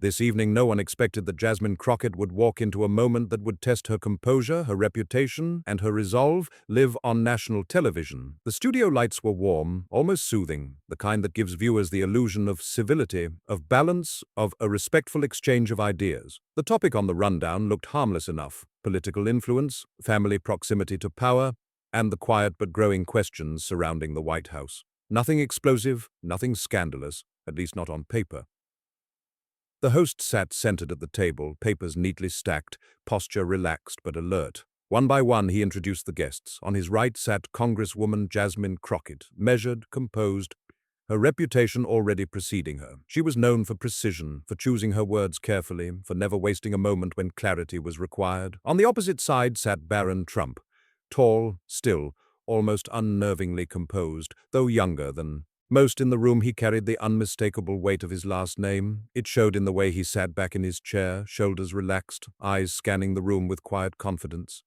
This evening, no one expected that Jasmine Crockett would walk into a moment that would test her composure, her reputation, and her resolve live on national television. The studio lights were warm, almost soothing, the kind that gives viewers the illusion of civility, of balance, of a respectful exchange of ideas. The topic on the rundown looked harmless enough: political influence, family proximity to power, and the quiet but growing questions surrounding the White House. Nothing explosive, nothing scandalous, at least not on paper. The host sat centered at the table, papers neatly stacked, posture relaxed but alert. One by one, he introduced the guests. On his right sat Congresswoman Jasmine Crockett, measured, composed, her reputation already preceding her. She was known for precision, for choosing her words carefully, for never wasting a moment when clarity was required. On the opposite side sat Barron Trump, tall, still, almost unnervingly composed, though younger than most in the room. He carried the unmistakable weight of his last name. It showed in the way he sat back in his chair, shoulders relaxed, eyes scanning the room with quiet confidence.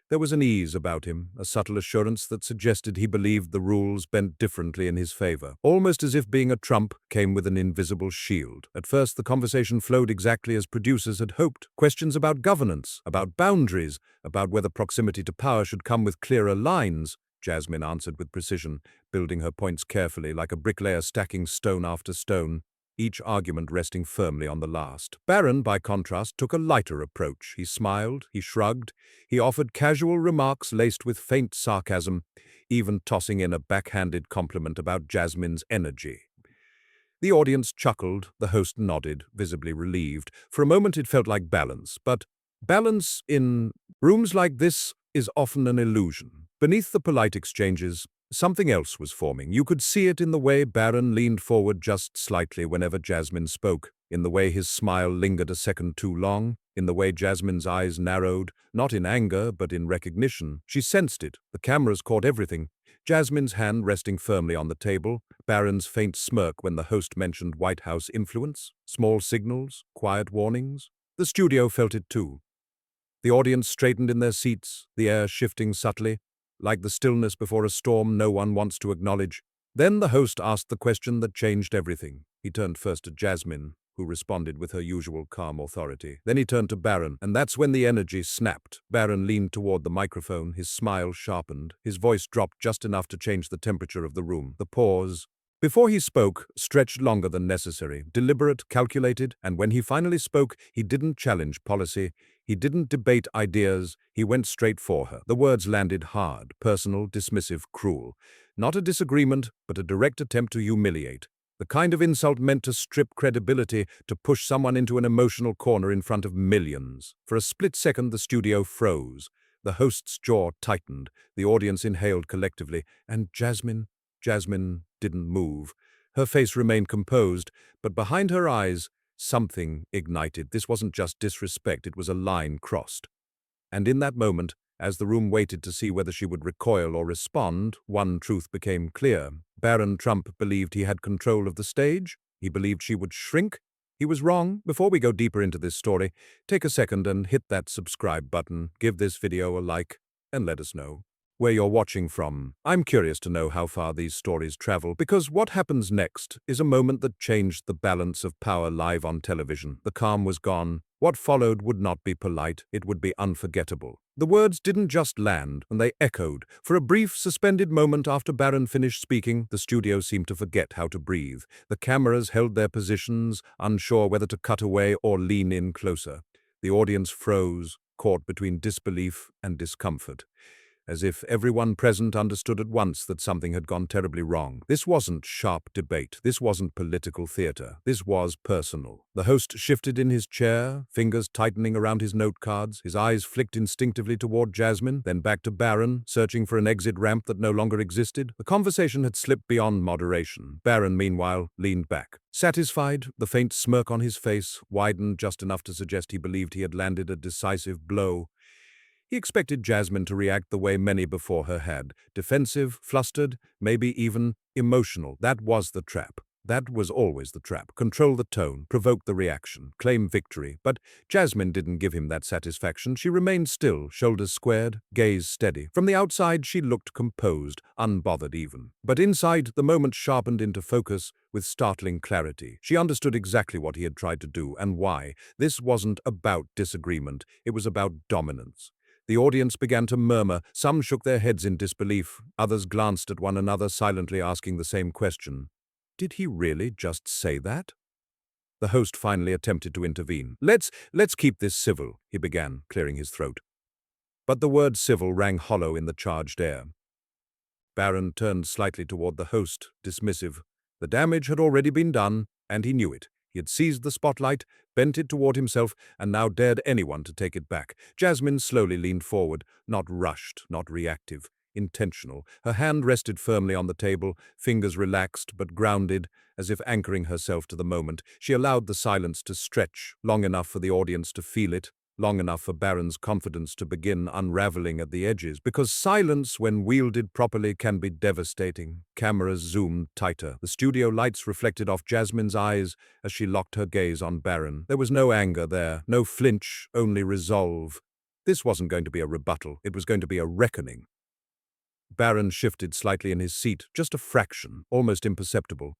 There was an ease about him, a subtle assurance that suggested he believed the rules bent differently in his favor, almost as if being a Trump came with an invisible shield. At first, the conversation flowed exactly as producers had hoped. Questions about governance, about boundaries, about whether proximity to power should come with clearer lines. Jasmine answered with precision, building her points carefully, like a bricklayer stacking stone after stone, each argument resting firmly on the last. Barron, by contrast, took a lighter approach. He smiled, he shrugged, he offered casual remarks laced with faint sarcasm, even tossing in a backhanded compliment about Jasmine's energy. The audience chuckled, the host nodded, visibly relieved. For a moment it felt like balance, but balance in rooms like this is often an illusion. Beneath the polite exchanges, something else was forming. You could see it in the way Barron leaned forward just slightly whenever Jasmine spoke, in the way his smile lingered a second too long, in the way Jasmine's eyes narrowed, not in anger but in recognition. She sensed it. The cameras caught everything. Jasmine's hand resting firmly on the table, Barron's faint smirk when the host mentioned White House influence, small signals, quiet warnings. The studio felt it too. The audience straightened in their seats, the air shifting subtly, like the stillness before a storm no one wants to acknowledge. Then the host asked the question that changed everything. He turned first to Jasmine, who responded with her usual calm authority. Then he turned to Barron, and that's when the energy snapped. Barron leaned toward the microphone, his smile sharpened. His voice dropped just enough to change the temperature of the room. The pause, before he spoke, stretched longer than necessary, deliberate, calculated, and when he finally spoke, he didn't challenge policy, he didn't debate ideas, he went straight for her. The words landed hard, personal, dismissive, cruel. Not a disagreement, but a direct attempt to humiliate. The kind of insult meant to strip credibility, to push someone into an emotional corner in front of millions. For a split second, the studio froze. The host's jaw tightened, the audience inhaled collectively, and Jasmine didn't move. Her face remained composed, but behind her eyes, something ignited. This wasn't just disrespect, it was a line crossed. And in that moment, as the room waited to see whether she would recoil or respond, one truth became clear. Barron Trump believed he had control of the stage. He believed she would shrink. He was wrong. Before we go deeper into this story, take a second and hit that subscribe button, give this video a like, and let us know where you're watching from. I'm curious to know how far these stories travel, because what happens next is a moment that changed the balance of power live on television. The calm was gone. What followed would not be polite, it would be unforgettable. The words didn't just land, and they echoed. For a brief, suspended moment after Barron finished speaking, the studio seemed to forget how to breathe. The cameras held their positions, unsure whether to cut away or lean in closer. The audience froze, caught between disbelief and discomfort, as if everyone present understood at once that something had gone terribly wrong. This wasn't sharp debate. This wasn't political theater. This was personal. The host shifted in his chair, fingers tightening around his note cards. His eyes flicked instinctively toward Jasmine, then back to Barron, searching for an exit ramp that no longer existed. The conversation had slipped beyond moderation. Barron, meanwhile, leaned back. Satisfied, the faint smirk on his face widened just enough to suggest he believed he had landed a decisive blow. He expected Jasmine to react the way many before her had, defensive, flustered, maybe even emotional. That was the trap. That was always the trap. Control the tone, provoke the reaction, claim victory. But Jasmine didn't give him that satisfaction. She remained still, shoulders squared, gaze steady. From the outside, she looked composed, unbothered even. But inside, the moment sharpened into focus with startling clarity. She understood exactly what he had tried to do and why. This wasn't about disagreement. It was about dominance. The audience began to murmur. Some shook their heads in disbelief. Others glanced at one another, silently asking the same question. Did he really just say that? The host finally attempted to intervene. Let's keep this civil, he began, clearing his throat. But the word civil rang hollow in the charged air. Barron turned slightly toward the host, dismissive. The damage had already been done, and he knew it. He had seized the spotlight, bent it toward himself, and now dared anyone to take it back. Jasmine slowly leaned forward, not rushed, not reactive. Intentional. Her hand rested firmly on the table, fingers relaxed but grounded, as if anchoring herself to the moment. She allowed the silence to stretch, long enough for the audience to feel it, long enough for Barron's confidence to begin unraveling at the edges, because silence, when wielded properly, can be devastating. Cameras zoomed tighter. The studio lights reflected off Jasmine's eyes as she locked her gaze on Barron. There was no anger there, no flinch, only resolve. This wasn't going to be a rebuttal. It was going to be a reckoning. Barron shifted slightly in his seat, just a fraction, almost imperceptible,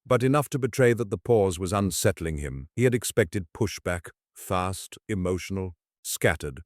but enough to betray that the pause was unsettling him. He had expected pushback, fast, emotional, scattered.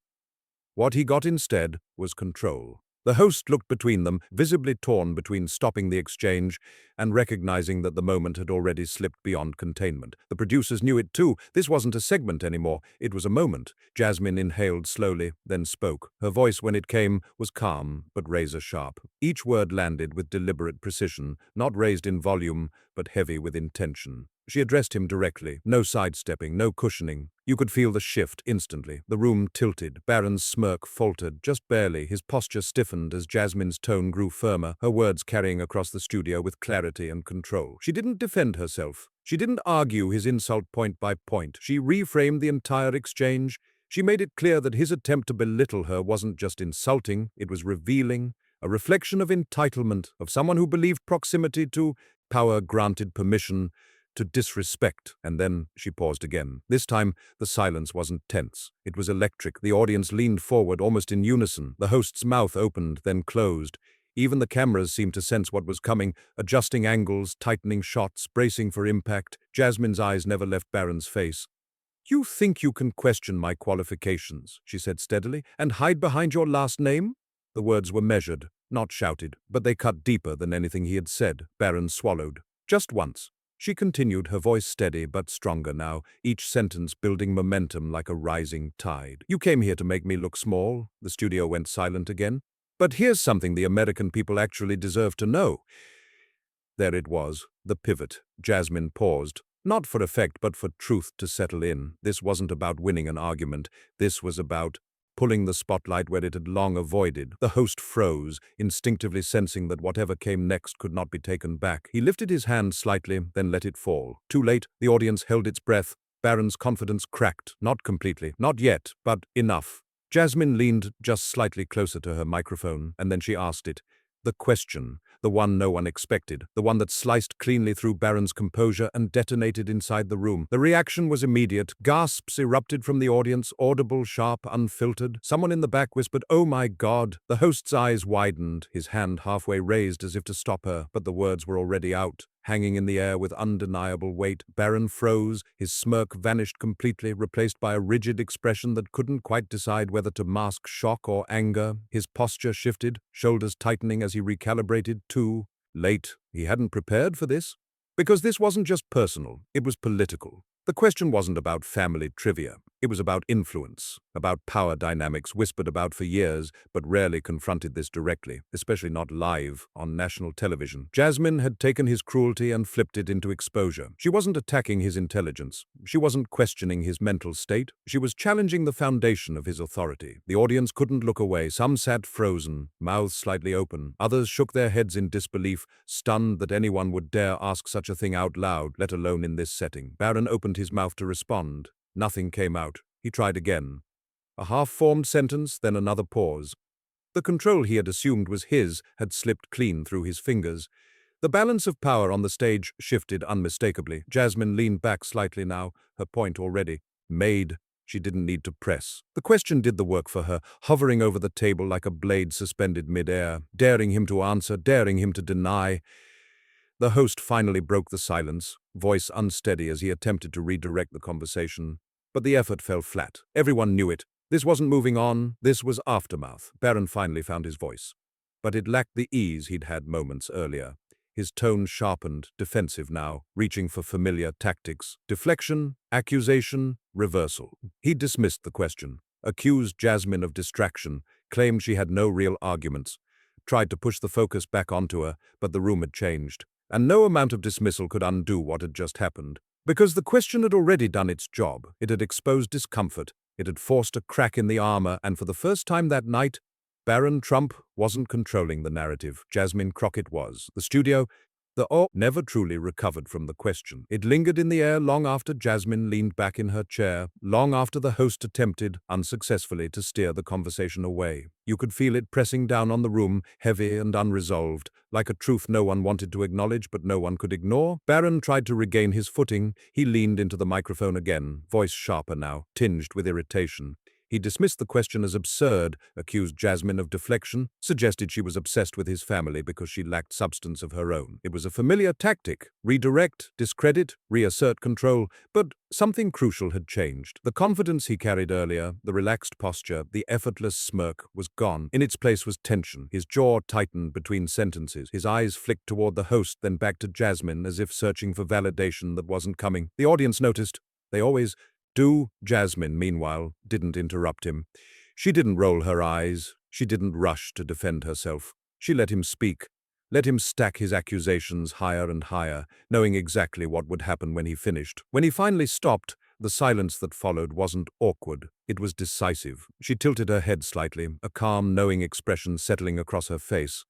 What he got instead was control. The host looked between them, visibly torn between stopping the exchange and recognizing that the moment had already slipped beyond containment. The producers knew it too. This wasn't a segment anymore. It was a moment. Jasmine inhaled slowly, then spoke. Her voice, when it came, was calm but razor-sharp. Each word landed with deliberate precision, not raised in volume, but heavy with intention. She addressed him directly, no sidestepping, no cushioning. You could feel the shift instantly. The room tilted. Barron's smirk faltered, just barely. His posture stiffened as Jasmine's tone grew firmer, her words carrying across the studio with clarity and control. She didn't defend herself. She didn't argue his insult point by point. She reframed the entire exchange. She made it clear that his attempt to belittle her wasn't just insulting, it was revealing, a reflection of entitlement, of someone who believed proximity to power granted permission to disrespect. And then she paused again. This time, the silence wasn't tense. It was electric. The audience leaned forward, almost in unison. The host's mouth opened, then closed. Even the cameras seemed to sense what was coming, adjusting angles, tightening shots, bracing for impact. Jasmine's eyes never left Barron's face. You think you can question my qualifications, she said steadily, and hide behind your last name? The words were measured, not shouted, but they cut deeper than anything he had said. Barron swallowed. Just once. She continued, her voice steady but stronger now, each sentence building momentum like a rising tide. You came here to make me look small. The studio went silent again. But here's something the American people actually deserve to know. There it was, the pivot. Jasmine paused. Not for effect, but for truth to settle in. This wasn't about winning an argument. This was about pulling the spotlight where it had long avoided. The host froze, instinctively sensing that whatever came next could not be taken back. He lifted his hand slightly, then let it fall. Too late, the audience held its breath. Barron's confidence cracked. Not completely, not yet, but enough. Jasmine leaned just slightly closer to her microphone, and then she asked it. The question, the one no one expected, the one that sliced cleanly through Barron's composure and detonated inside the room. The reaction was immediate. Gasps erupted from the audience, audible, sharp, unfiltered. Someone in the back whispered, "Oh my God!" The host's eyes widened, his hand halfway raised as if to stop her, but the words were already out, hanging in the air with undeniable weight. Barron froze, his smirk vanished completely, replaced by a rigid expression that couldn't quite decide whether to mask shock or anger. His posture shifted, shoulders tightening as he recalibrated. Too late. He hadn't prepared for this. Because this wasn't just personal, it was political. The question wasn't about family trivia. It was about influence, about power dynamics whispered about for years, but rarely confronted this directly, especially not live on national television. Jasmine had taken his cruelty and flipped it into exposure. She wasn't attacking his intelligence. She wasn't questioning his mental state. She was challenging the foundation of his authority. The audience couldn't look away. Some sat frozen, mouths slightly open. Others shook their heads in disbelief, stunned that anyone would dare ask such a thing out loud, let alone in this setting. Barron opened his mouth to respond. Nothing came out. He tried again. A half-formed sentence, then another pause. The control he had assumed was his had slipped clean through his fingers. The balance of power on the stage shifted unmistakably. Jasmine leaned back slightly now, her point already made. She didn't need to press. The question did the work for her, hovering over the table like a blade suspended mid-air, daring him to answer, daring him to deny. The host finally broke the silence, voice unsteady as he attempted to redirect the conversation. But the effort fell flat. Everyone knew it. This wasn't moving on, this was aftermath. Barron finally found his voice. But it lacked the ease he'd had moments earlier. His tone sharpened, defensive now, reaching for familiar tactics. Deflection, accusation, reversal. He dismissed the question, accused Jasmine of distraction, claimed she had no real arguments, tried to push the focus back onto her, but the room had changed. And no amount of dismissal could undo what had just happened. Because the question had already done its job. It had exposed discomfort. It had forced a crack in the armor, and for the first time that night, Barron Trump wasn't controlling the narrative. Jasmine Crockett was. The studio, the awe, never truly recovered from the question. It lingered in the air long after Jasmine leaned back in her chair, long after the host attempted, unsuccessfully, to steer the conversation away. You could feel it pressing down on the room, heavy and unresolved, like a truth no one wanted to acknowledge but no one could ignore. Barron tried to regain his footing. He leaned into the microphone again, voice sharper now, tinged with irritation. He dismissed the question as absurd, accused Jasmine of deflection, suggested she was obsessed with his family because she lacked substance of her own. It was a familiar tactic: redirect, discredit, reassert control, but something crucial had changed. The confidence he carried earlier, the relaxed posture, the effortless smirk was gone. In its place was tension. His jaw tightened between sentences. His eyes flicked toward the host, then back to Jasmine, as if searching for validation that wasn't coming. The audience noticed. They always do. Jasmine, meanwhile, didn't interrupt him. She didn't roll her eyes. She didn't rush to defend herself. She let him speak, let him stack his accusations higher and higher, knowing exactly what would happen when he finished. When he finally stopped, the silence that followed wasn't awkward. It was decisive. She tilted her head slightly, a calm, knowing expression settling across her face.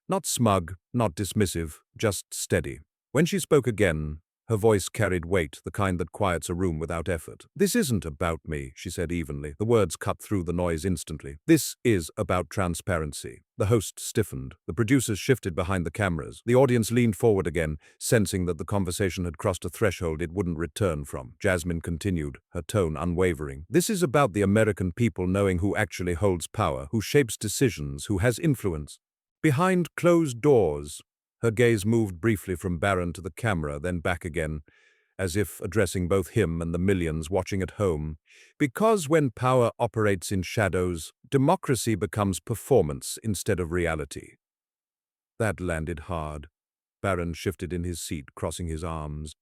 Not smug, not dismissive, just steady. When she spoke again, her voice carried weight, the kind that quiets a room without effort. "This isn't about me," she said evenly. The words cut through the noise instantly. "This is about transparency." The host stiffened. The producers shifted behind the cameras. The audience leaned forward again, sensing that the conversation had crossed a threshold it wouldn't return from. Jasmine continued, her tone unwavering. "This is about the American people knowing who actually holds power, who shapes decisions, who has influence. Behind closed doors." Her gaze moved briefly from Barron to the camera, then back again, as if addressing both him and the millions watching at home. "Because when power operates in shadows, democracy becomes performance instead of reality." That landed hard. Barron shifted in his seat, crossing his arms.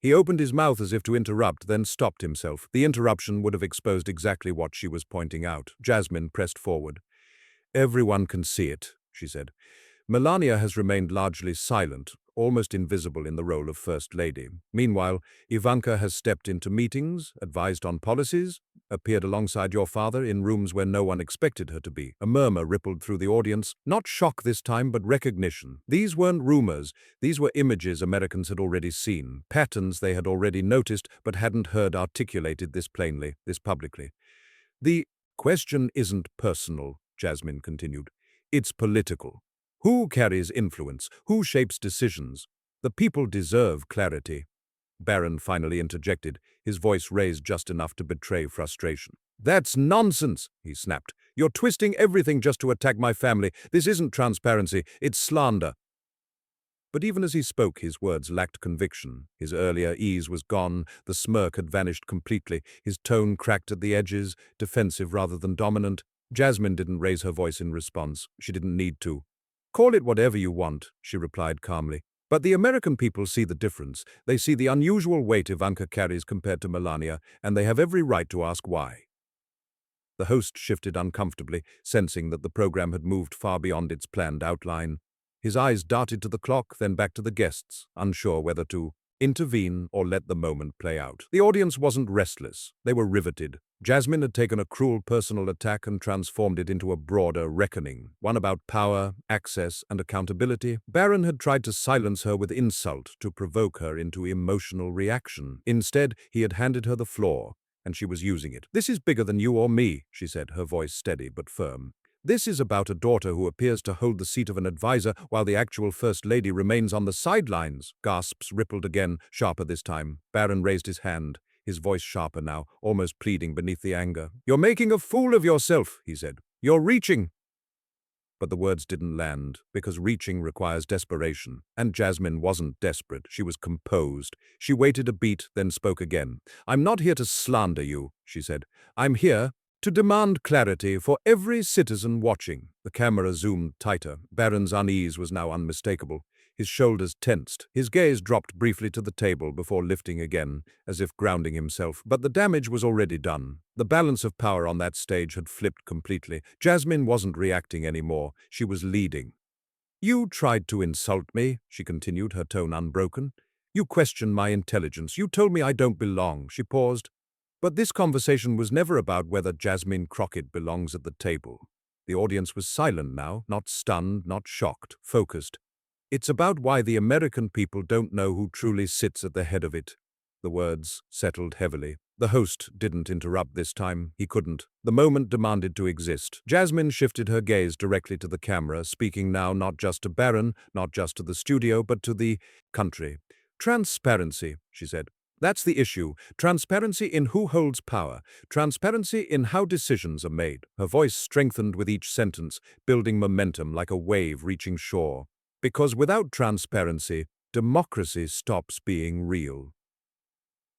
He opened his mouth as if to interrupt, then stopped himself. The interruption would have exposed exactly what she was pointing out. Jasmine pressed forward. "Everyone can see it," she said. "Melania has remained largely silent, almost invisible in the role of First Lady. Meanwhile, Ivanka has stepped into meetings, advised on policies, appeared alongside your father in rooms where no one expected her to be." A murmur rippled through the audience, not shock this time, but recognition. These weren't rumors. These were images Americans had already seen, patterns they had already noticed but hadn't heard articulated this plainly, this publicly. "The question isn't personal," Jasmine continued. "It's political. Who carries influence? Who shapes decisions? The people deserve clarity." Barron finally interjected, his voice raised just enough to betray frustration. "That's nonsense," he snapped. "You're twisting everything just to attack my family. This isn't transparency, it's slander." But even as he spoke, his words lacked conviction. His earlier ease was gone, the smirk had vanished completely, his tone cracked at the edges, defensive rather than dominant. Jasmine didn't raise her voice in response. She didn't need to. "Call it whatever you want," she replied calmly. "But the American people see the difference. They see the unusual weight Ivanka carries compared to Melania, and they have every right to ask why." The host shifted uncomfortably, sensing that the program had moved far beyond its planned outline. His eyes darted to the clock, then back to the guests, unsure whether to intervene or let the moment play out. The audience wasn't restless. They were riveted. Jasmine had taken a cruel personal attack and transformed it into a broader reckoning, one about power, access, and accountability. Barron had tried to silence her with insult, to provoke her into emotional reaction. Instead, he had handed her the floor, and she was using it. "This is bigger than you or me," she said, her voice steady but firm. This is about a daughter who appears to hold the seat of an advisor while the actual First Lady remains on the sidelines. Gasps rippled again, sharper this time. Barron raised his hand, his voice sharper now, almost pleading beneath the anger. "You're making a fool of yourself," he said. "You're reaching." But the words didn't land, because reaching requires desperation. And Jasmine wasn't desperate, she was composed. She waited a beat, then spoke again. "I'm not here to slander you," she said. "I'm here to demand clarity for every citizen watching." The camera zoomed tighter. Barron's unease was now unmistakable. His shoulders tensed. His gaze dropped briefly to the table before lifting again, as if grounding himself. But the damage was already done. The balance of power on that stage had flipped completely. Jasmine wasn't reacting anymore. She was leading. "You tried to insult me," she continued, her tone unbroken. "You questioned my intelligence. You told me I don't belong." She paused. But this conversation was never about whether Jasmine Crockett belongs at the table. The audience was silent now, not stunned, not shocked, focused. "It's about why the American people don't know who truly sits at the head of it." The words settled heavily. The host didn't interrupt this time. He couldn't. The moment demanded to exist. Jasmine shifted her gaze directly to the camera, speaking now not just to Barron, not just to the studio, but to the country. "Transparency," she said. "That's the issue. Transparency in who holds power. Transparency in how decisions are made." Her voice strengthened with each sentence, building momentum like a wave reaching shore. "Because without transparency, democracy stops being real."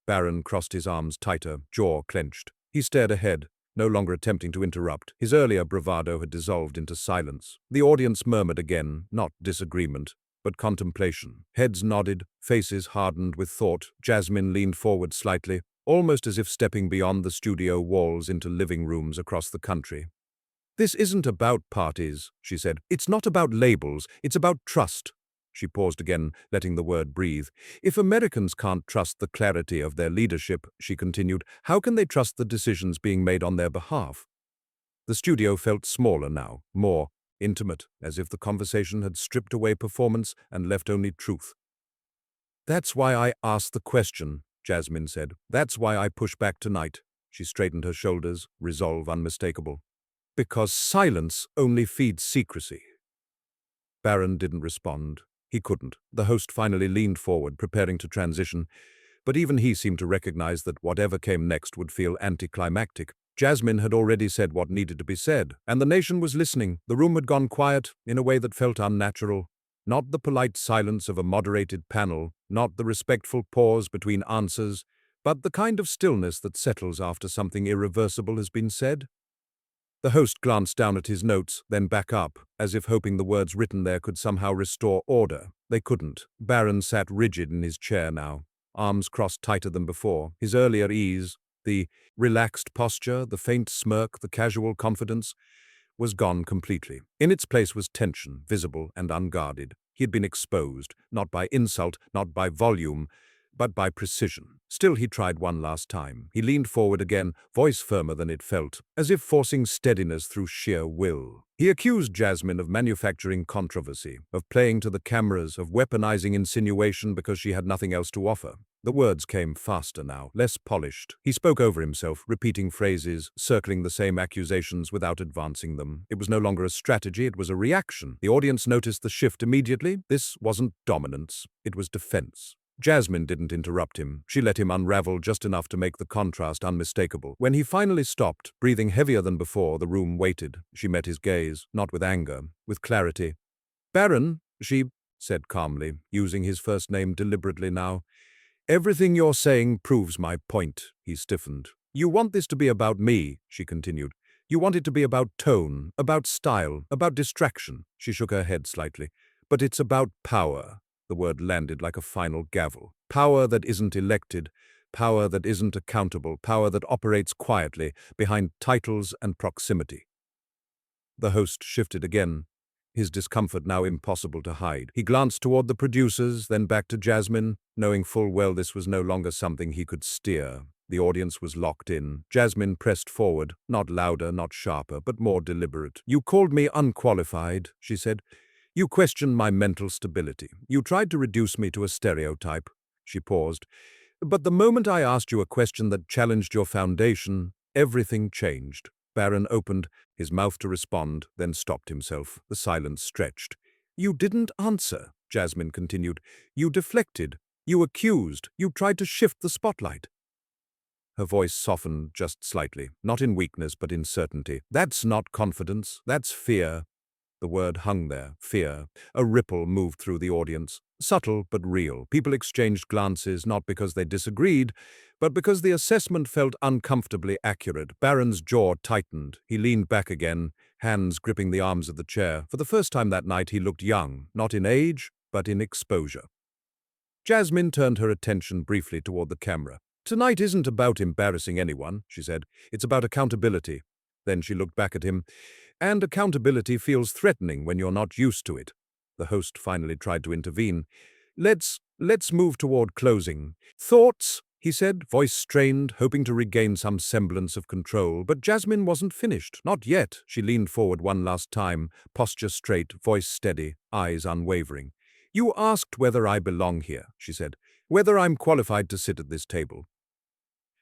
Barron crossed his arms tighter, jaw clenched. He stared ahead, no longer attempting to interrupt. His earlier bravado had dissolved into silence. The audience murmured again, not disagreement, but contemplation. Heads nodded, faces hardened with thought. Jasmine leaned forward slightly, almost as if stepping beyond the studio walls into living rooms across the country. "This isn't about parties," she said. "It's not about labels. It's about trust." She paused again, letting the word breathe. "If Americans can't trust the clarity of their leadership," she continued, "how can they trust the decisions being made on their behalf?" The studio felt smaller now, more intimate, as if the conversation had stripped away performance and left only truth. "That's why I asked the question," Jasmine said. "That's why I push back tonight." She straightened her shoulders, resolve unmistakable. "Because silence only feeds secrecy." Barron didn't respond. He couldn't. The host finally leaned forward, preparing to transition, but even he seemed to recognize that whatever came next would feel anticlimactic. Jasmine had already said what needed to be said, and the nation was listening. The room had gone quiet in a way that felt unnatural. Not the polite silence of a moderated panel, not the respectful pause between answers, but the kind of stillness that settles after something irreversible has been said. The host glanced down at his notes, then back up, as if hoping the words written there could somehow restore order. They couldn't. Barron sat rigid in his chair now, arms crossed tighter than before. His earlier ease, the relaxed posture, the faint smirk, the casual confidence, was gone completely. In its place was tension, visible and unguarded. He had been exposed, not by insult, not by volume, but by precision. Still, he tried one last time. He leaned forward again, voice firmer than it felt, as if forcing steadiness through sheer will. He accused Jasmine of manufacturing controversy, of playing to the cameras, of weaponizing insinuation because she had nothing else to offer. The words came faster now, less polished. He spoke over himself, repeating phrases, circling the same accusations without advancing them. It was no longer a strategy, it was a reaction. The audience noticed the shift immediately. This wasn't dominance, it was defense. Jasmine didn't interrupt him. She let him unravel just enough to make the contrast unmistakable. When he finally stopped, breathing heavier than before, the room waited. She met his gaze, not with anger, with clarity. "Barron," she said calmly, using his first name deliberately now. "Everything you're saying proves my point." He stiffened. "You want this to be about me," she continued. "You want it to be about tone, about style, about distraction." She shook her head slightly. "But it's about power." The word landed like a final gavel. "Power that isn't elected, power that isn't accountable, power that operates quietly, behind titles and proximity." The host shifted again, his discomfort now impossible to hide. He glanced toward the producers, then back to Jasmine, knowing full well this was no longer something he could steer. The audience was locked in. Jasmine pressed forward, not louder, not sharper, but more deliberate. "You called me unqualified," she said. "You questioned my mental stability. You tried to reduce me to a stereotype." She paused. "But the moment I asked you a question that challenged your foundation, everything changed." Barron opened his mouth to respond, then stopped himself. The silence stretched. "You didn't answer," Jasmine continued. "You deflected. You accused. You tried to shift the spotlight." Her voice softened just slightly, not in weakness but in certainty. "That's not confidence. That's fear." The word hung there, fear. A ripple moved through the audience. Subtle but real. People exchanged glances not because they disagreed, but because the assessment felt uncomfortably accurate. Barron's jaw tightened. He leaned back again, hands gripping the arms of the chair. For the first time that night he looked young, not in age, but in exposure. Jasmine turned her attention briefly toward the camera. "Tonight isn't about embarrassing anyone," she said. "It's about accountability." Then she looked back at him. "And accountability feels threatening when you're not used to it." The host finally tried to intervene. Let's move toward closing." "Thoughts?" he said, voice strained, hoping to regain some semblance of control. But Jasmine wasn't finished. Not yet. She leaned forward one last time, posture straight, voice steady, eyes unwavering. "You asked whether I belong here," she said. "Whether I'm qualified to sit at this table."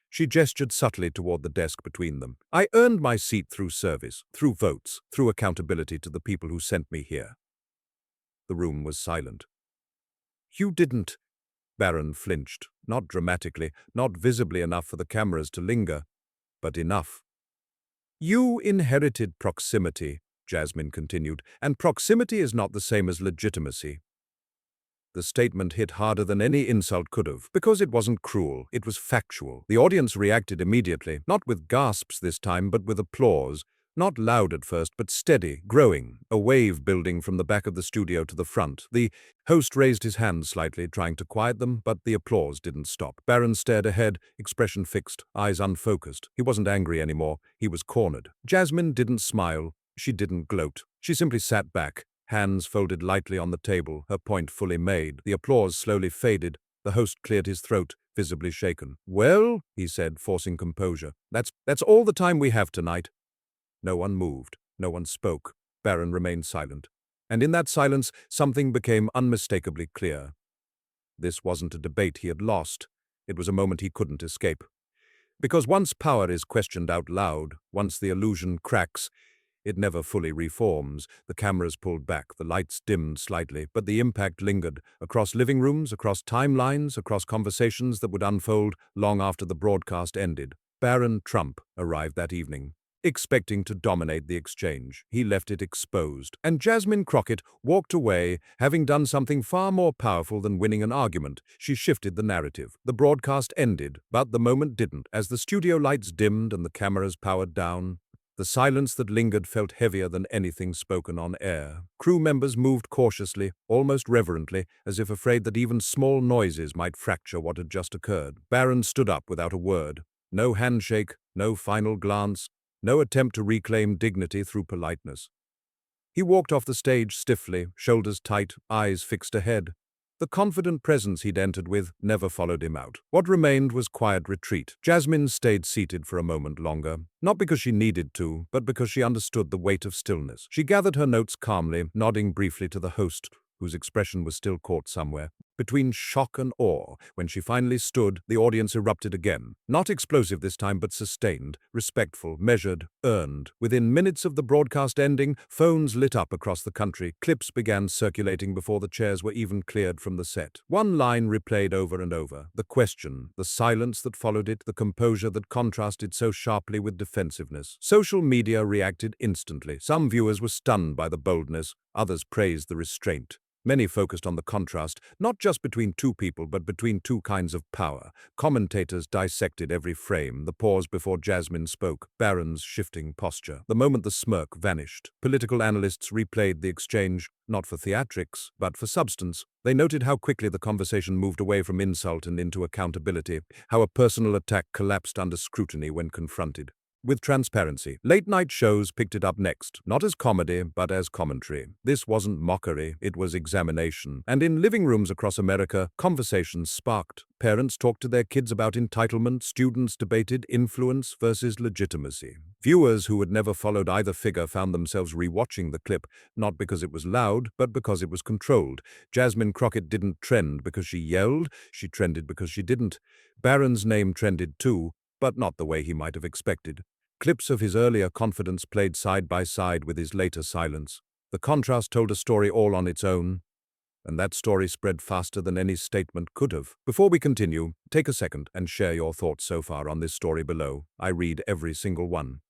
She gestured subtly toward the desk between them. "I earned my seat through service, through votes, through accountability to the people who sent me here." The room was silent. "You didn't." Barron flinched, not dramatically, not visibly enough for the cameras to linger, but enough. "You inherited proximity," Jasmine continued, "and proximity is not the same as legitimacy." The statement hit harder than any insult could have, because it wasn't cruel, it was factual. The audience reacted immediately, not with gasps this time, but with applause. Not loud at first, but steady, growing, a wave building from the back of the studio to the front. The host raised his hands slightly, trying to quiet them, but the applause didn't stop. Barron stared ahead, expression fixed, eyes unfocused. He wasn't angry anymore, he was cornered. Jasmine didn't smile, she didn't gloat. She simply sat back, hands folded lightly on the table, her point fully made. The applause slowly faded. The host cleared his throat, visibly shaken. "Well," he said, forcing composure, that's all the time we have tonight." No one moved. No one spoke. Barron remained silent. And in that silence, something became unmistakably clear. This wasn't a debate he had lost. It was a moment he couldn't escape. Because once power is questioned out loud, once the illusion cracks, it never fully reforms. The cameras pulled back, the lights dimmed slightly, but the impact lingered, across living rooms, across timelines, across conversations that would unfold long after the broadcast ended. Barron Trump arrived that evening, expecting to dominate the exchange. He left it exposed. And Jasmine Crockett walked away, having done something far more powerful than winning an argument. She shifted the narrative. The broadcast ended, but the moment didn't. As the studio lights dimmed and the cameras powered down, the silence that lingered felt heavier than anything spoken on air. Crew members moved cautiously, almost reverently, as if afraid that even small noises might fracture what had just occurred. Barron stood up without a word. No handshake, no final glance, no attempt to reclaim dignity through politeness. He walked off the stage stiffly, shoulders tight, eyes fixed ahead. The confident presence he'd entered with never followed him out. What remained was quiet retreat. Jasmine stayed seated for a moment longer, not because she needed to, but because she understood the weight of stillness. She gathered her notes calmly, nodding briefly to the host, whose expression was still caught somewhere. Between shock and awe, when she finally stood, the audience erupted again. Not explosive this time, but sustained, respectful, measured, earned. Within minutes of the broadcast ending, phones lit up across the country. Clips began circulating before the chairs were even cleared from the set. One line replayed over and over. The question, the silence that followed it, the composure that contrasted so sharply with defensiveness. Social media reacted instantly. Some viewers were stunned by the boldness, others praised the restraint. Many focused on the contrast, not just between two people, but between two kinds of power. Commentators dissected every frame, the pause before Jasmine spoke, Barron's shifting posture, the moment the smirk vanished. Political analysts replayed the exchange, not for theatrics, but for substance. They noted how quickly the conversation moved away from insult and into accountability, how a personal attack collapsed under scrutiny when confronted. With transparency, late-night shows picked it up next, not as comedy, but as commentary. This wasn't mockery, it was examination. And in living rooms across America, conversations sparked. Parents talked to their kids about entitlement, students debated influence versus legitimacy. Viewers who had never followed either figure found themselves rewatching the clip, not because it was loud, but because it was controlled. Jasmine Crockett didn't trend because she yelled, she trended because she didn't. Barron's name trended too, but not the way he might have expected. Clips of his earlier confidence played side by side with his later silence. The contrast told a story all on its own, and that story spread faster than any statement could have. Before we continue, take a second and share your thoughts so far on this story below. I read every single one.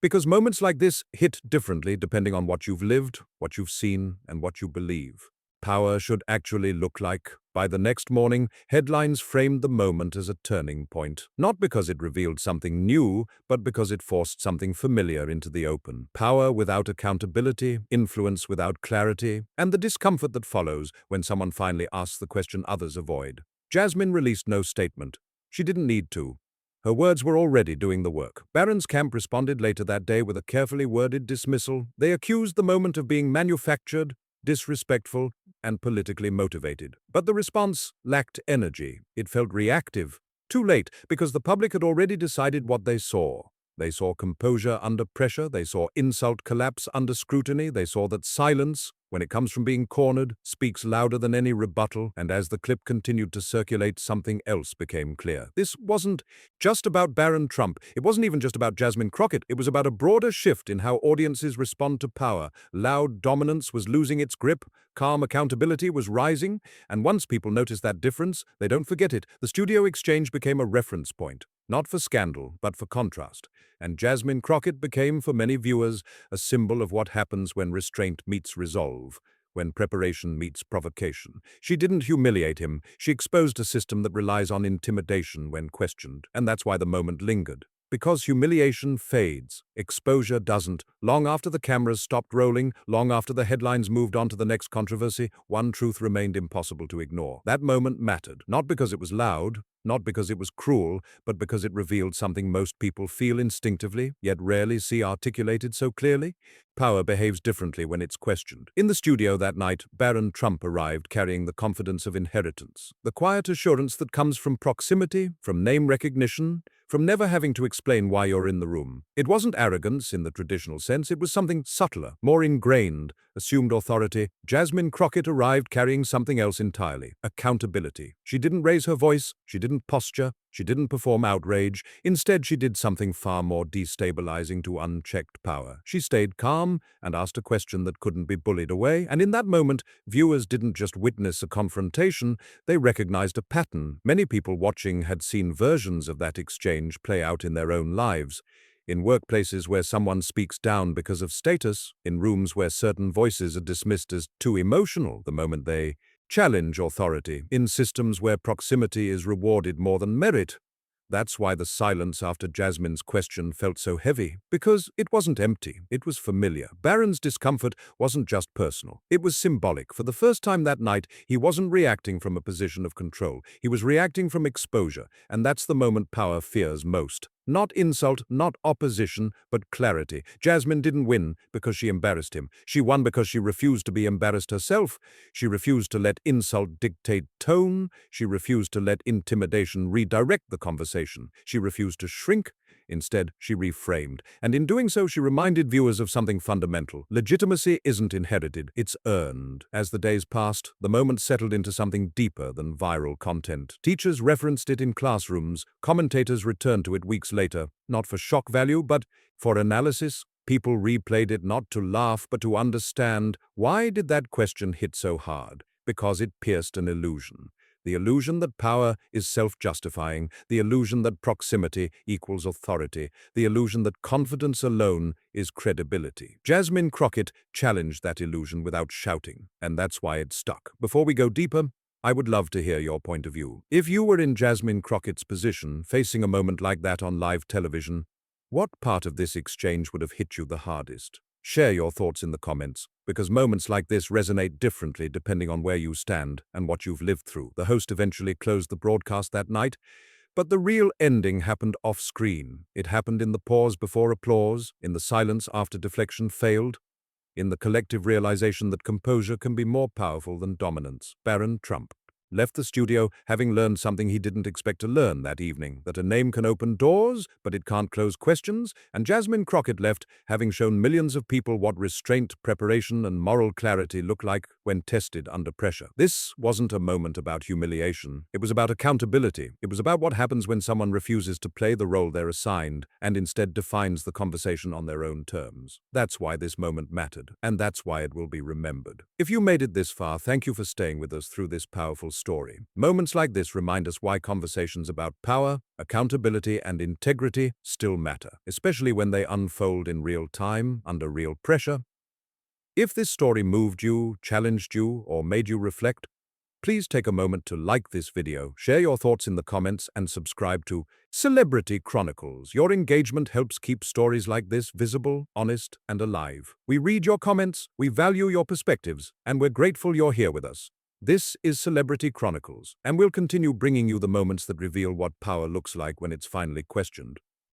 Because moments like this hit differently depending on what you've lived, what you've seen, and what you believe. Power should actually look like. By the next morning, headlines framed the moment as a turning point. Not because it revealed something new, but because it forced something familiar into the open. Power without accountability, influence without clarity, and the discomfort that follows when someone finally asks the question others avoid. Jasmine released no statement. She didn't need to. Her words were already doing the work. Barron's camp responded later that day with a carefully worded dismissal. They accused the moment of being manufactured, disrespectful, and politically motivated. But the response lacked energy. It felt reactive. Too late, because the public had already decided what they saw. They saw composure under pressure. They saw insult collapse under scrutiny. They saw that silence, when it comes from being cornered, speaks louder than any rebuttal. And as the clip continued to circulate, something else became clear. This wasn't just about Barron Trump. It wasn't even just about Jasmine Crockett. It was about a broader shift in how audiences respond to power. Loud dominance was losing its grip. Calm accountability was rising. And once people noticed that difference, they don't forget it. The studio exchange became a reference point. Not for scandal, but for contrast. And Jasmine Crockett became, for many viewers, a symbol of what happens when restraint meets resolve, when preparation meets provocation. She didn't humiliate him. She exposed a system that relies on intimidation when questioned, and that's why the moment lingered. Because humiliation fades, exposure doesn't. Long after the cameras stopped rolling, long after the headlines moved on to the next controversy, one truth remained impossible to ignore. That moment mattered, not because it was loud, not because it was cruel, but because it revealed something most people feel instinctively, yet rarely see articulated so clearly. Power behaves differently when it's questioned. In the studio that night, Barron Trump arrived carrying the confidence of inheritance, the quiet assurance that comes from proximity, from name recognition, from never having to explain why you're in the room. It wasn't arrogance in the traditional sense, it was something subtler, more ingrained, assumed authority. Jasmine Crockett arrived carrying something else entirely: accountability. She didn't raise her voice, she didn't posture, she didn't perform outrage. Instead, she did something far more destabilizing to unchecked power. She stayed calm and asked a question that couldn't be bullied away, and in that moment, viewers didn't just witness a confrontation, they recognized a pattern. Many people watching had seen versions of that exchange play out in their own lives. In workplaces where someone speaks down because of status, in rooms where certain voices are dismissed as too emotional the moment they challenge authority, in systems where proximity is rewarded more than merit. That's why the silence after Jasmine's question felt so heavy, because it wasn't empty, it was familiar. Barron's discomfort wasn't just personal, it was symbolic. For the first time that night, he wasn't reacting from a position of control, he was reacting from exposure, and that's the moment power fears most. Not insult, not opposition, but clarity. Jasmine didn't win because she embarrassed him. She won because she refused to be embarrassed herself. She refused to let insult dictate tone. She refused to let intimidation redirect the conversation. She refused to shrink. Instead, she reframed. And in doing so, she reminded viewers of something fundamental. Legitimacy isn't inherited, it's earned. As the days passed, the moment settled into something deeper than viral content. Teachers referenced it in classrooms. Commentators returned to it weeks later, not for shock value, but for analysis. People replayed it not to laugh, but to understand. Why did that question hit so hard? Because it pierced an illusion. The illusion that power is self-justifying, the illusion that proximity equals authority, the illusion that confidence alone is credibility. Jasmine Crockett challenged that illusion without shouting, and that's why it stuck. Before we go deeper, I would love to hear your point of view. If you were in Jasmine Crockett's position, facing a moment like that on live television, what part of this exchange would have hit you the hardest? Share your thoughts in the comments, because moments like this resonate differently depending on where you stand and what you've lived through. The host eventually closed the broadcast that night, but the real ending happened off-screen. It happened in the pause before applause, in the silence after deflection failed, in the collective realization that composure can be more powerful than dominance. Barron Trump. left the studio having learned something he didn't expect to learn that evening, that a name can open doors, but it can't close questions, and Jasmine Crockett left having shown millions of people what restraint, preparation, and moral clarity look like when tested under pressure. This wasn't a moment about humiliation. It was about accountability. It was about what happens when someone refuses to play the role they're assigned and instead defines the conversation on their own terms. That's why this moment mattered, and that's why it will be remembered. If you made it this far, thank you for staying with us through this powerful story. Moments like this remind us why conversations about power, accountability, and integrity still matter, especially when they unfold in real time, under real pressure. If this story moved you, challenged you, or made you reflect, please take a moment to like this video, share your thoughts in the comments, and subscribe to Celebrity Chronicles. Your engagement helps keep stories like this visible, honest, and alive. We read your comments, we value your perspectives, and we're grateful you're here with us. This is Celebrity Chronicles, and we'll continue bringing you the moments that reveal what power looks like when it's finally questioned.